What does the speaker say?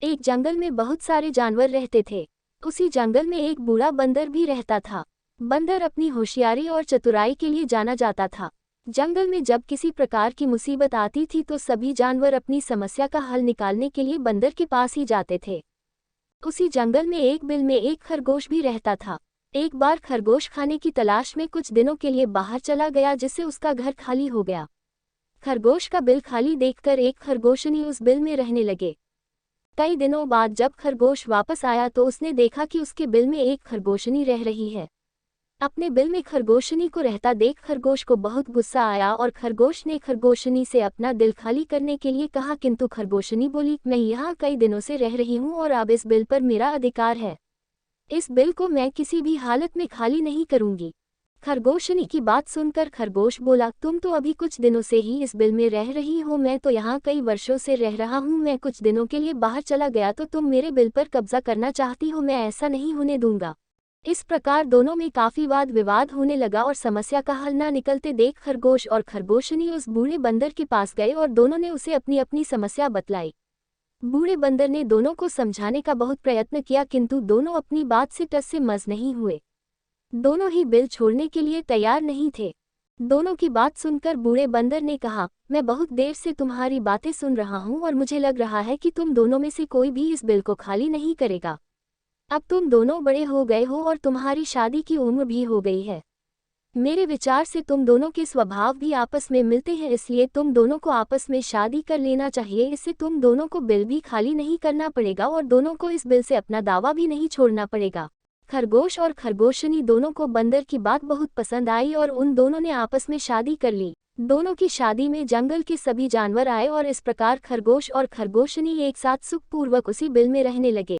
एक जंगल में बहुत सारे जानवर रहते थे। उसी जंगल में एक बूढ़ा बंदर भी रहता था। बंदर अपनी होशियारी और चतुराई के लिए जाना जाता था। जंगल में जब किसी प्रकार की मुसीबत आती थी तो सभी जानवर अपनी समस्या का हल निकालने के लिए बंदर के पास ही जाते थे। उसी जंगल में एक बिल में एक खरगोश भी रहता था। एक बार खरगोश खाने की तलाश में कुछ दिनों के लिए बाहर चला गया, जिससे उसका घर खाली हो गया। खरगोश का बिल खाली देखकर एक खरगोशनी उस बिल में रहने लगे। कई दिनों बाद जब खरगोश वापस आया तो उसने देखा कि उसके बिल में एक खरगोशनी रह रही है। अपने बिल में खरगोशनी को रहता देख खरगोश को बहुत गुस्सा आया और खरगोश ने खरगोशनी से अपना दिल खाली करने के लिए कहा, किंतु खरगोशनी बोली, मैं यहाँ कई दिनों से रह रही हूँ और अब इस बिल पर मेरा अधिकार है। इस बिल को मैं किसी भी हालत में खाली नहीं करूँगी। खरगोशनी की बात सुनकर खरगोश बोला, तुम तो अभी कुछ दिनों से ही इस बिल में रह रही हो, मैं तो यहाँ कई वर्षों से रह रहा हूँ। मैं कुछ दिनों के लिए बाहर चला गया तो तुम मेरे बिल पर कब्जा करना चाहती हो, मैं ऐसा नहीं होने दूंगा। इस प्रकार दोनों में काफी वाद विवाद होने लगा और समस्या का हल न निकलते देख खरगोश और खरगोशनी उस बूढ़े बंदर के पास गए और दोनों ने उसे अपनी अपनी समस्या बतलाई। बूढ़े बंदर ने दोनों को समझाने का बहुत प्रयत्न किया, किंतु दोनों अपनी बात से टस से मस नहीं हुए। दोनों ही बिल छोड़ने के लिए तैयार नहीं थे। दोनों की बात सुनकर बूढ़े बंदर ने कहा, मैं बहुत देर से तुम्हारी बातें सुन रहा हूँ और मुझे लग रहा है कि तुम दोनों में से कोई भी इस बिल को खाली नहीं करेगा। अब तुम दोनों बड़े हो गए हो और तुम्हारी शादी की उम्र भी हो गई है। मेरे विचार से तुम दोनों के स्वभाव भी आपस में मिलते हैं, इसलिए तुम दोनों को आपस में शादी कर लेना चाहिए। इससे तुम दोनों को बिल भी खाली नहीं करना पड़ेगा और दोनों को इस बिल से अपना दावा भी नहीं छोड़ना पड़ेगा। खरगोश और खरगोशनी दोनों को बंदर की बात बहुत पसंद आई और उन दोनों ने आपस में शादी कर ली। दोनों की शादी में जंगल के सभी जानवर आए और इस प्रकार खरगोश और खरगोशनी एक साथ सुखपूर्वक उसी बिल में रहने लगे।